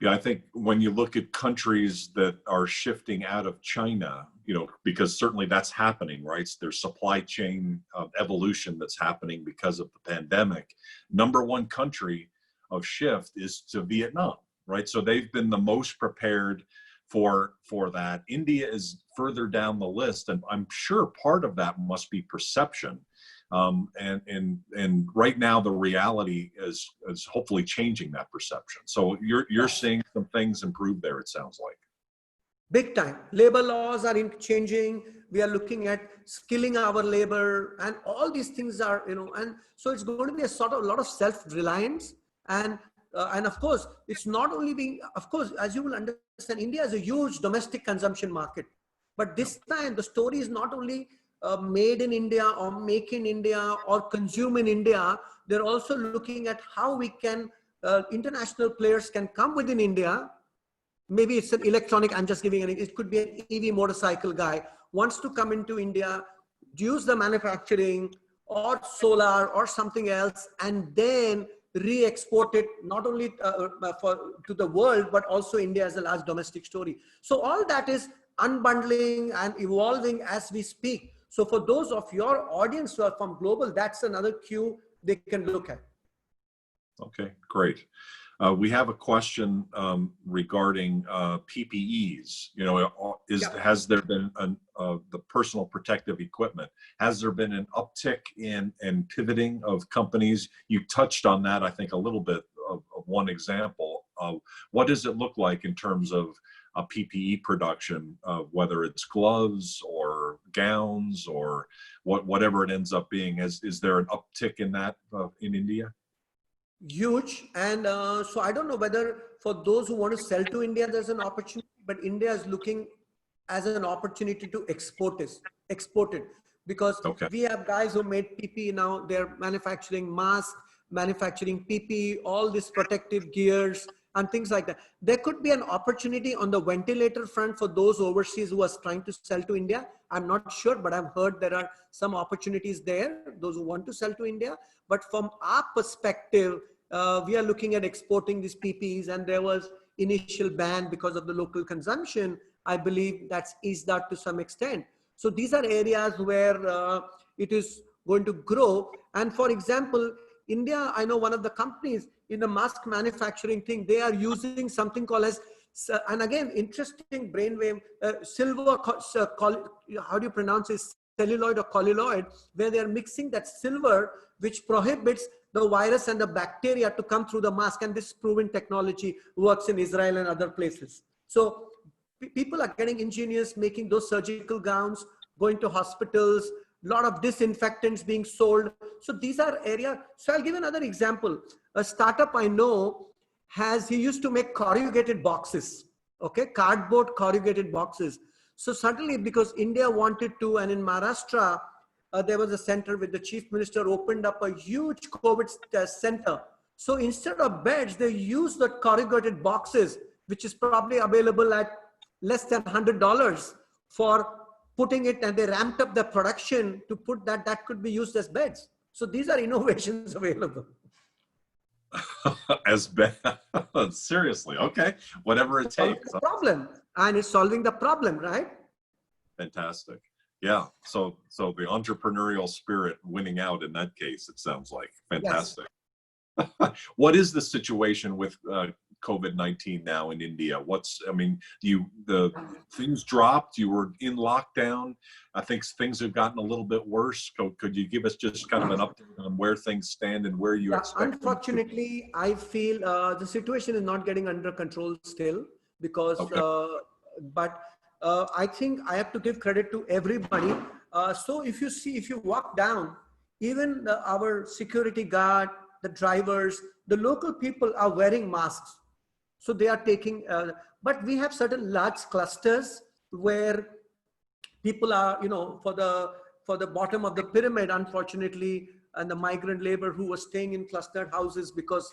Yeah, I think when you look at countries that are shifting out of China, because certainly that's happening, right? There's supply chain evolution that's happening because of the pandemic. Number one country of shift is to Vietnam, right? So they've been the most prepared for that. India is further down the list, and I'm sure part of that must be perception. And right now the reality is hopefully changing that perception. So you're seeing some things improve there, it sounds like. Big time. Labor laws are changing. We are looking at skilling our labor, and all these things are, and so it's going to be a lot of self-reliance. And of course, it's not only being, of course, as you will understand, India is a huge domestic consumption market. But this time, the story is not only made in India or make in India or consume in India. They're also looking at how we can, international players can come within India, maybe it's an electronic, I'm just giving it could be an EV motorcycle guy, wants to come into India, use the manufacturing or solar or something else, and then re-export it not only to the world, but also India as a large domestic story. So all that is unbundling and evolving as we speak. So for those of your audience who are from global, that's another cue they can look at. Okay, great. We have a question regarding PPEs. You know, has there been the personal protective equipment? Has there been an uptick in pivoting of companies? You touched on that, I think, a little bit of one example. What does it look like in terms of PPE production, whether it's gloves or gowns or whatever it ends up being? Is there an uptick in that in India? Huge. And so I don't know whether for those who want to sell to India, there's an opportunity, but India is looking as an opportunity to export it, because we have guys who made PPE now, they're manufacturing masks, manufacturing PPE, all these protective gears and things like that. There could be an opportunity on the ventilator front for those overseas who are trying to sell to India. I'm not sure, but I've heard there are some opportunities there, those who want to sell to India. But from our perspective, we are looking at exporting these PPEs, and there was initial ban because of the local consumption. I believe that's eased out to some extent. So these are areas where it is going to grow. And for example, India, I know one of the companies in the mask manufacturing thing, they are using something called as, and again, interesting brainwave, silver, how do you pronounce it? Celluloid or colloid, where they are mixing that silver, which prohibits the virus and the bacteria to come through the mask. And this proven technology works in Israel and other places. So people are getting ingenious, making those surgical gowns, going to hospitals, a lot of disinfectants being sold. So these are areas. So I'll give another example. A startup I know he used to make corrugated boxes, okay, cardboard corrugated boxes. So suddenly, because India wanted to, and in Maharashtra, there was a center with the chief minister opened up a huge COVID center. So instead of beds, they used the corrugated boxes, which is probably available at less than $100 for putting it, and they ramped up the production to put that could be used as beds. So these are innovations available. As bad, seriously, okay, whatever it takes. The problem, and it's solving the problem, right? Fantastic. Yeah. So the entrepreneurial spirit winning out in that case, it sounds like. Fantastic. Yes. What is the situation with COVID-19 now in India? The things dropped, you were in lockdown. I think things have gotten a little bit worse. Could you give us just kind of an update on where things stand and where you expect? Unfortunately, I feel the situation is not getting under control still, because, but I think I have to give credit to everybody. So if you walk down, even our security guard, the drivers, the local people are wearing masks. So they are taking, but we have certain large clusters where people are, for the bottom of the pyramid, unfortunately, and the migrant labor who was staying in clustered houses because,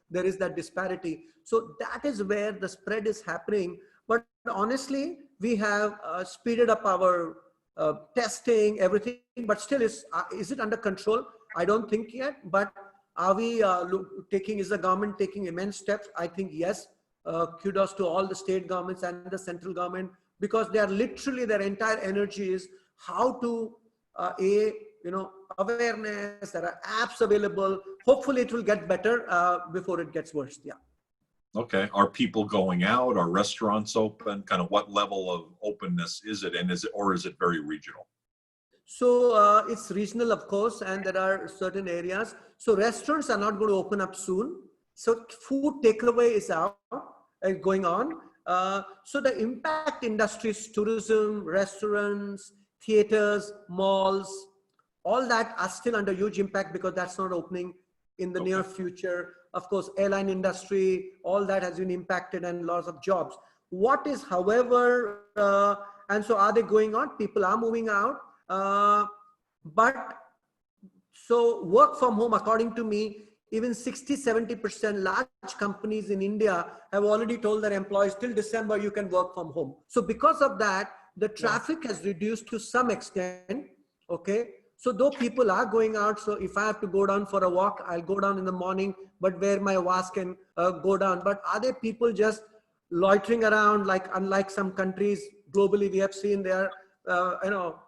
there is that disparity. So that is where the spread is happening. But honestly, we have speeded up our testing, everything, but still is it under control? I don't think yet, but are we is the government taking immense steps? I think yes. Kudos to all the state governments and the central government, because they are literally, their entire energy is how to, awareness, there are apps available. Hopefully it will get better before it gets worse. Yeah. Okay. Are people going out? Are restaurants open? Kind of what level of openness is it? And is it very regional? So it's regional, of course, and there are certain areas. So restaurants are not going to open up soon. So food takeaway is going on. So the impact industries, tourism, restaurants, theaters, malls, all that are still under huge impact because that's not opening in the near future. Of course, airline industry, all that has been impacted and loss of jobs. What is, however, and so are they going on? People are moving out. But so work from home, according to me, even 60-70% large companies in India have already told their employees till December you can work from home. So because of that, the traffic has reduced to some extent. Okay. So though people are going out, so if I have to go down for a walk, I'll go down in the morning, but wear my mask and go down. But are there people just loitering around, like unlike some countries globally we have seen, they are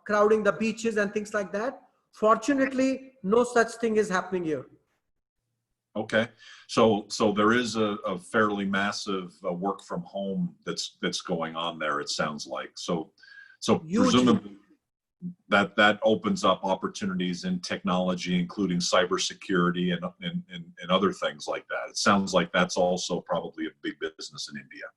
crowding the beaches and things like that? Fortunately, no such thing is happening here. Okay, so there is a fairly massive work from home that's going on there. It sounds like so presumably that opens up opportunities in technology, including cybersecurity and other things like that. It sounds like that's also probably a big business in India.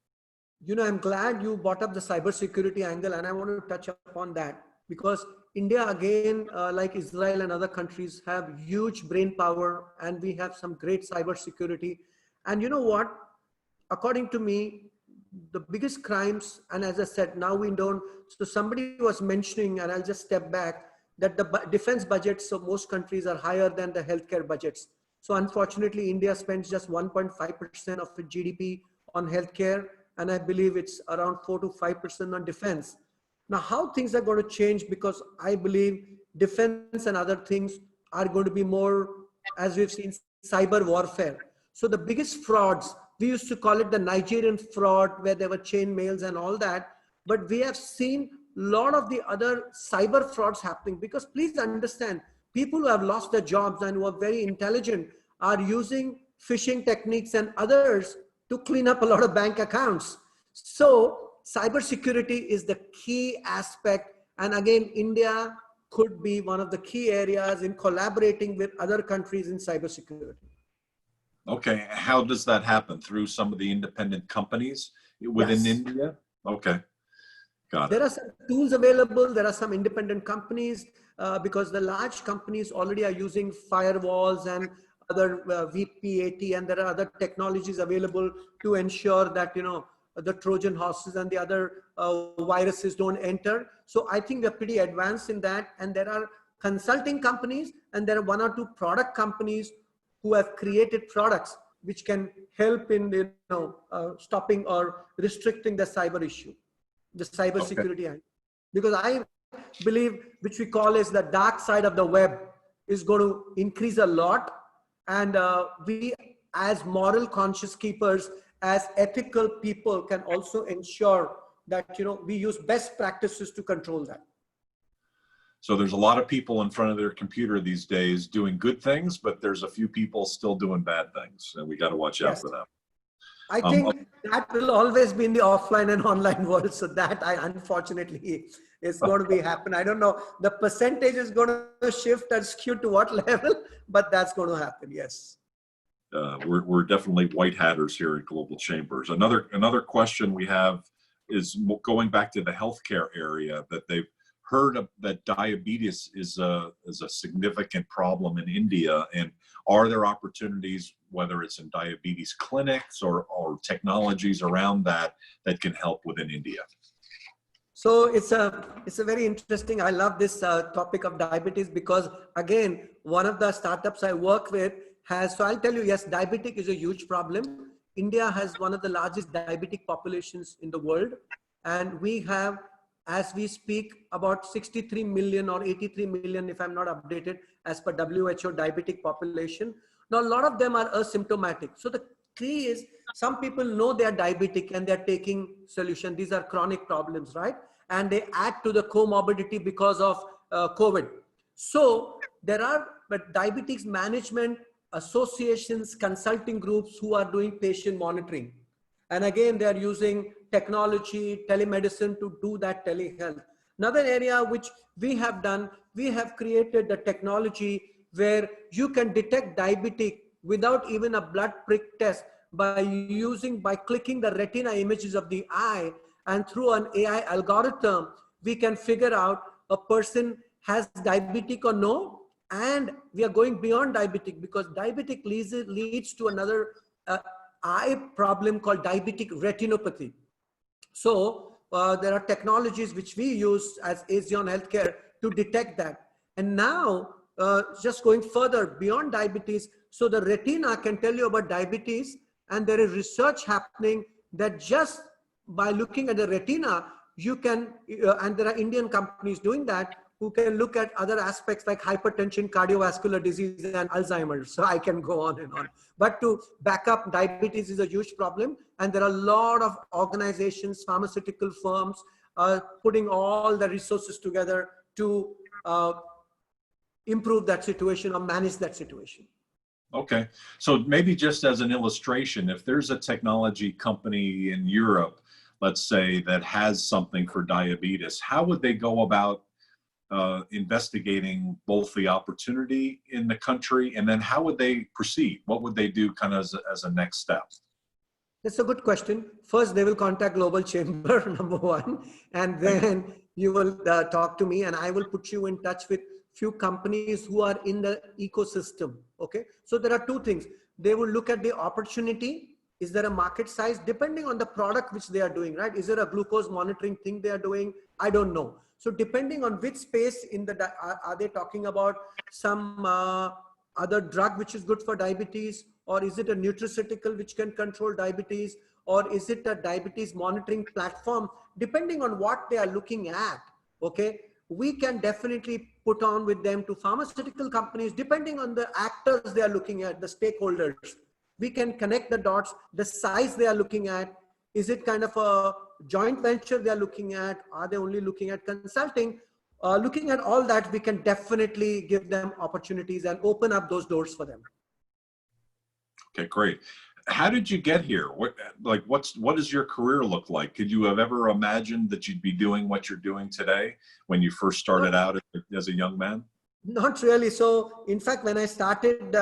You know, I'm glad you brought up the cybersecurity angle, and I want to touch upon that because India, again, like Israel and other countries, have huge brain power, and we have some great cybersecurity. And you know what? According to me, the biggest crimes, and as I said, now we don't. So somebody was mentioning, and I'll just step back, that the defense budgets of most countries are higher than the healthcare budgets. So unfortunately, India spends just 1.5% of its GDP on healthcare, and I believe it's around 4 to 5% on defense. Now, how things are going to change, because I believe defense and other things are going to be more, as we've seen, cyber warfare. So the biggest frauds, we used to call it the Nigerian fraud, where there were chain mails and all that. But we have seen a lot of the other cyber frauds happening, because please understand, people who have lost their jobs and who are very intelligent are using phishing techniques and others to clean up a lot of bank accounts. So cybersecurity is the key aspect. And again, India could be one of the key areas in collaborating with other countries in cybersecurity. Okay, how does that happen? Through some of the independent companies within India? Okay, got it. There are some tools available. There are some independent companies because the large companies already are using firewalls and other VPAT, and there are other technologies available to ensure that, you know, the Trojan horses and the other viruses don't enter. So I think we're pretty advanced in that. And there are consulting companies, and there are 1 or 2 product companies who have created products which can help in, you know, stopping or restricting the cyber issue, the cyber security. Because I believe, which we call as the dark side of the web, is going to increase a lot. And we, as moral conscious keepers, as ethical people, can also ensure that, you know, we use best practices to control that. So there's a lot of people in front of their computer these days doing good things, but there's a few people still doing bad things, and we got to watch out for them. I think that will always be in the offline and online world. So that, unfortunately, is going to be happen. I don't know, the percentage is going to shift and skew to what level, but that's going to happen. Yes. We're definitely white hatters here at Global Chambers. Another question we have is going back to the healthcare area, that they've heard that diabetes is a significant problem in India, and are there opportunities, whether it's in diabetes clinics or technologies around that can help within India? So it's a very interesting. I love this topic of diabetes, because again, one of the startups I work with has, so I'll tell you, yes, diabetic is a huge problem. India has one of the largest diabetic populations in the world, and we have, as we speak, about 63 million or 83 million, if I'm not updated, as per WHO diabetic population. Now, a lot of them are asymptomatic. So the key is, some people know they are diabetic and they're taking solution. These are chronic problems, right? And they add to the comorbidity because of COVID. So there are diabetes management associations, consulting groups who are doing patient monitoring. And again, they are using technology, telemedicine to do that telehealth. Another area which we have done, we have created the technology where you can detect diabetic without even a blood prick test by clicking the retina images of the eye, and through an AI algorithm, we can figure out a person has diabetic or no. And we are going beyond diabetic, because diabetic leads to another eye problem called diabetic retinopathy. So there are technologies which we use as Azion Healthcare to detect that. And now just going further beyond diabetes. So the retina can tell you about diabetes, and there is research happening that just by looking at the retina, you can, and there are Indian companies doing that, who can look at other aspects like hypertension, cardiovascular disease, and Alzheimer's. So I can go on and on. But to back up, diabetes is a huge problem. And there are a lot of organizations, pharmaceutical firms, putting all the resources together to improve that situation or manage that situation. Okay, so maybe just as an illustration, if there's a technology company in Europe, let's say, that has something for diabetes, how would they go about investigating both the opportunity in the country, and then how would they proceed? What would they do kind of as a next step? That's a good question. First, they will contact Global Chamber, number one, and then you will talk to me, and I will put you in touch with few companies who are in the ecosystem. Okay, so there are two things. They will look at the opportunity. Is there a market size depending on the product which they are doing, right? Is there a glucose monitoring thing they are doing? I don't know. So depending on which space in the, are they talking about some other drug which is good for diabetes, or is it a nutraceutical which can control diabetes, or is it a diabetes monitoring platform? Depending on what they are looking at, okay, we can definitely put on with them to pharmaceutical companies, depending on the actors they are looking at, the stakeholders. We can connect the dots, the size they are looking at. Is it kind of a joint venture they are looking at? Are they only looking at consulting? Looking at all that, we can definitely give them opportunities and open up those doors for them. Okay, great. How did you get here? What does your career look like? Could you have ever imagined that you'd be doing what you're doing today when you first started out as a young man? Not really. So in fact, when I started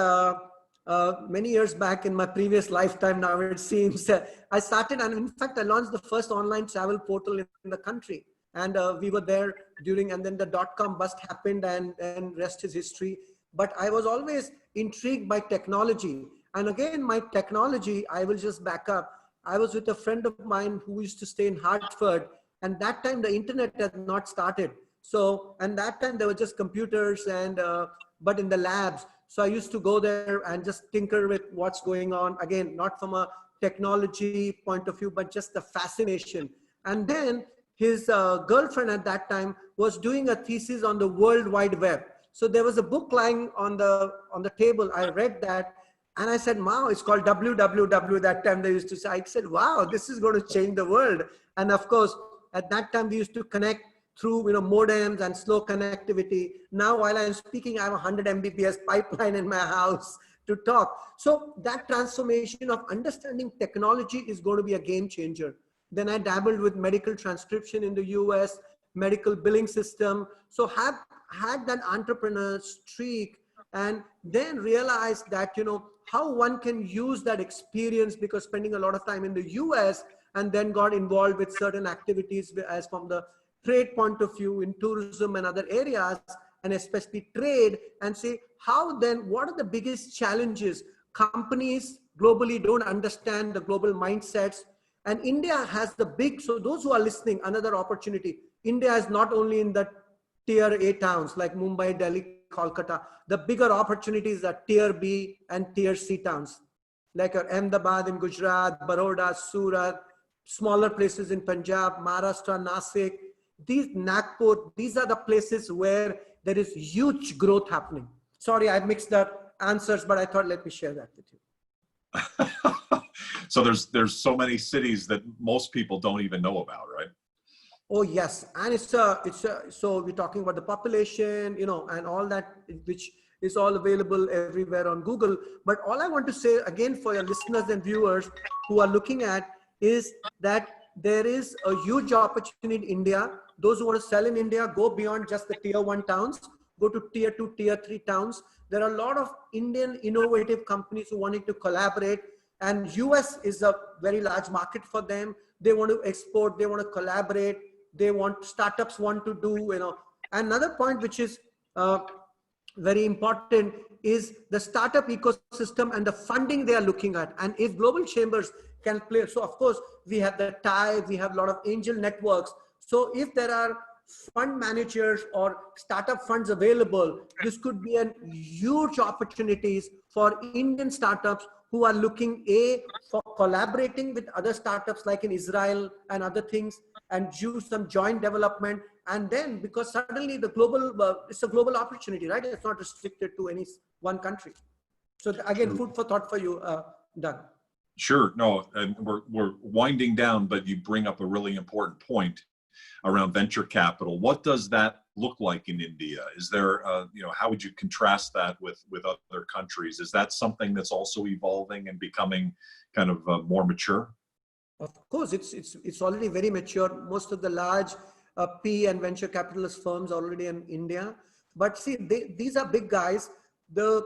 many years back in my previous lifetime, now it seems, I started, and in fact, I launched the first online travel portal in the country. And we were there during, and then the .com bust happened, and rest is history. But I was always intrigued by technology. And again, my technology, I will just back up. I was with a friend of mine who used to stay in Hartford, and that time the internet had not started. So, and that time there were just computers and, but in the labs. So I used to go there and just tinker with what's going on. Again, not from a technology point of view, but just the fascination. And then his girlfriend at that time was doing a thesis on the World Wide Web. So there was a book lying on the table. I read that. And I said, wow, it's called www. That time they used to say, I said, wow, this is going to change the world. And of course, at that time, we used to connect through modems and slow connectivity. Now, while I'm speaking, I have a 100 Mbps pipeline in my house to talk. So that transformation of understanding technology is going to be a game changer. Then I dabbled with medical transcription in the US, medical billing system. So had that entrepreneur streak, and then realized that, how one can use that experience, because spending a lot of time in the US, and then got involved with certain activities as from the trade point of view in tourism and other areas, and especially trade, and say how then, what are the biggest challenges? Companies globally don't understand the global mindsets, and India has the big, so those who are listening, another opportunity. India is not only in the tier A towns like Mumbai, Delhi, Kolkata. The bigger opportunities are tier B and tier C towns, like Ahmedabad in Gujarat, Baroda, Surat, smaller places in Punjab, Maharashtra, Nasik, these Nagpur, these are the places where there is huge growth happening. Sorry, I mixed the answers, but I thought let me share that with you. So there's so many cities that most people don't even know about, right? Oh yes, and so we're talking about the population, and all that, which is all available everywhere on Google. But all I want to say again for your listeners and viewers who are looking at is that there is a huge opportunity in India. Those who want to sell in India, go beyond just the tier 1 towns, go to tier 2, tier 3 towns. There are a lot of Indian innovative companies who wanting to collaborate, and US is a very large market for them. They want to export, they want to collaborate. Startups want to do, Another point which is very important is the startup ecosystem and the funding they are looking at. And if global chambers can play, so of course we have the TIE, we have a lot of angel networks. So if there are fund managers or startup funds available, this could be a huge opportunities for Indian startups who are looking for collaborating with other startups like in Israel and other things, and do some joint development. And then because suddenly the global, it's a global opportunity, right? It's not restricted to any one country. So again, food for thought for you, Doug. Sure. No, and we're winding down, but you bring up a really important point around venture capital. What does that look like in India? Is there, how would you contrast that with other countries? Is that something that's also evolving and becoming kind of more mature? Of course, it's already very mature. Most of the large P and venture capitalist firms are already in India. But see, these are big guys. The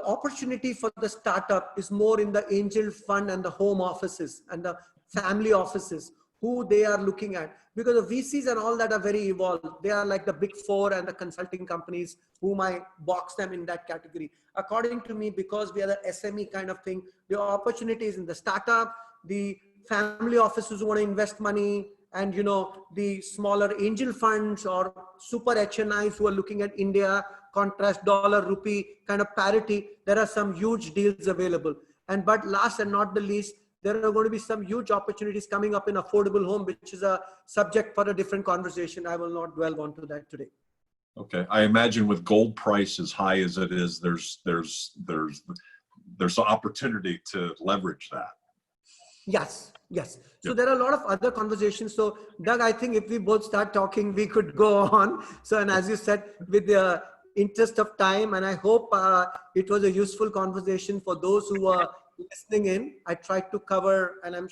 opportunity for the startup is more in the angel fund and the home offices and the family offices who they are looking at, because the VCs and all that are very evolved. They are like the big four and the consulting companies whom I box them in that category. According to me, because we are the SME kind of thing, the opportunities in the startup, the family offices who want to invest money, and the smaller angel funds or super HNIs who are looking at India, contrast dollar rupee kind of parity, there are some huge deals available. But last and not the least, there are going to be some huge opportunities coming up in affordable home, which is a subject for a different conversation. I will not dwell onto that today. Okay, I imagine with gold price as high as it is, there's an opportunity to leverage that. Yes. So Yep. there are a lot of other conversations. So Doug, I think if we both start talking, we could go on. So, and as you said, with the interest of time, and I hope it was a useful conversation for those who were listening in. I tried to cover, and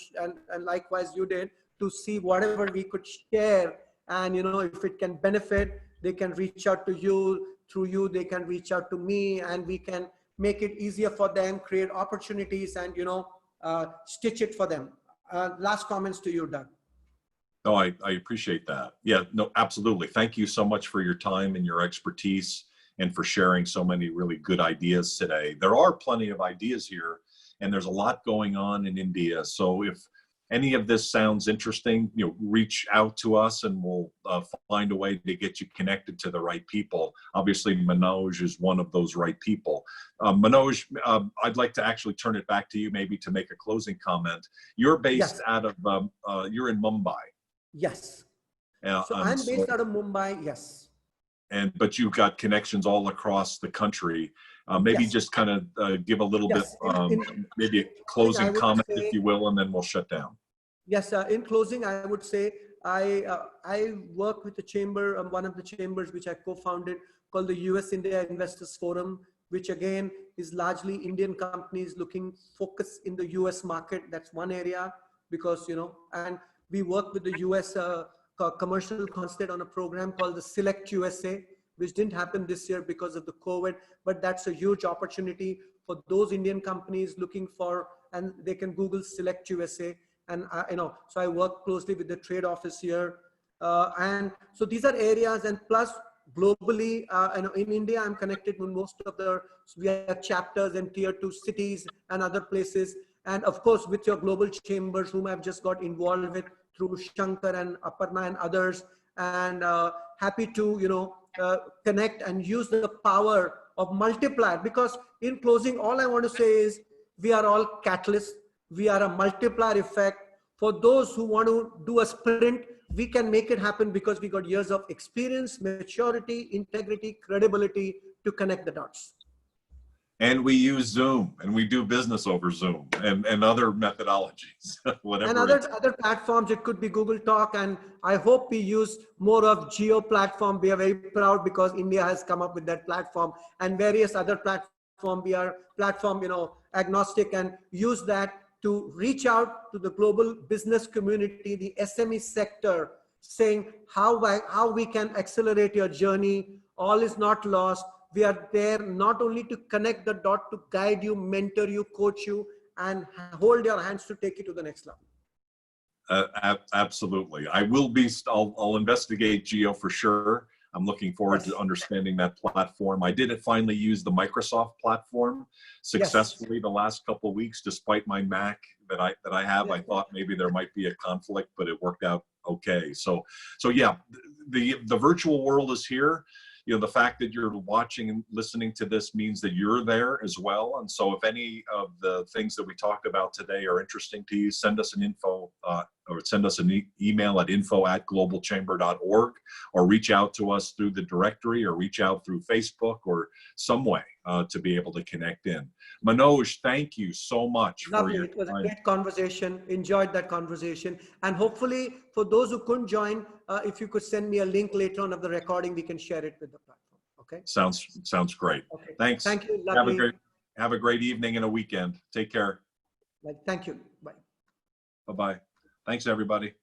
likewise you did, to see whatever we could share. And if it can benefit, they can reach out to you. Through you, they can reach out to me, and we can make it easier for them, create opportunities, and stitch it for them. Last comments to you, Doug. No, I appreciate that. Yeah, no, absolutely. Thank you so much for your time and your expertise and for sharing so many really good ideas today. There are plenty of ideas here, and there's a lot going on in India. So if any of this sounds interesting, reach out to us and we'll find a way to get you connected to the right people. Obviously, Manoj is one of those right people. Manoj, I'd like to actually turn it back to you maybe to make a closing comment. You're based out of, you're in Mumbai. Yes. So I'm based out of Mumbai, yes. But you've got connections all across the country. Maybe just kind of give a little bit, maybe a closing comment, if you will, and then we'll shut down. Yes, in closing, I would say I work with the chamber, one of the chambers which I co-founded, called the US India Investors Forum, which again is largely Indian companies looking focus in the US market. That's one area, because and we work with the US commercial consulate on a program called the Select USA, which didn't happen this year because of the COVID, but that's a huge opportunity for those Indian companies looking for, and they can Google Select USA. And so I work closely with the trade office here, and so these are areas. And plus globally, in India, I'm connected with most of we have chapters in tier 2 cities and other places, and of course with your global chambers, whom I've just got involved with through Shankar and Aparna and others, and happy to connect and use the power of multiplier. Because in closing, all I want to say is we are all catalysts. We are a multiplier effect. For those who want to do a sprint, we can make it happen because we got years of experience, maturity, integrity, credibility to connect the dots. And we use Zoom, and we do business over Zoom and other methodologies, whatever. And other platforms, it could be Google Talk. And I hope we use more of Geo platform. We are very proud because India has come up with that platform, and various other platform. We are platform, agnostic, and use that to reach out to the global business community, the SME sector, saying how we can accelerate your journey. All is not lost. We are there not only to connect the dot, to guide you, mentor you, coach you, and hold your hands to take you to the next level. Absolutely. I'll investigate Geo for sure. I'm looking forward to understanding that platform. I did finally use the Microsoft platform successfully the last couple of weeks, despite my Mac that I have. I thought maybe there might be a conflict, but it worked out okay. So yeah, the virtual world is here. You know, the fact that you're watching and listening to this means that you're there as well. And so if any of the things that we talked about today are interesting to you, send us an info or send us an email at info@globalchamber.org, or reach out to us through the directory, or reach out through Facebook or some way to be able to connect in. Manoj, thank you so much. Lovely. It was a great conversation. Enjoyed that conversation. And hopefully for those who couldn't join, if you could send me a link later on of the recording, we can share it with the platform. Okay. Sounds great. Okay. Thanks. Thank you. Lovely. Have a great evening and a weekend. Take care. Thank you. Bye. Bye-bye. Thanks, everybody.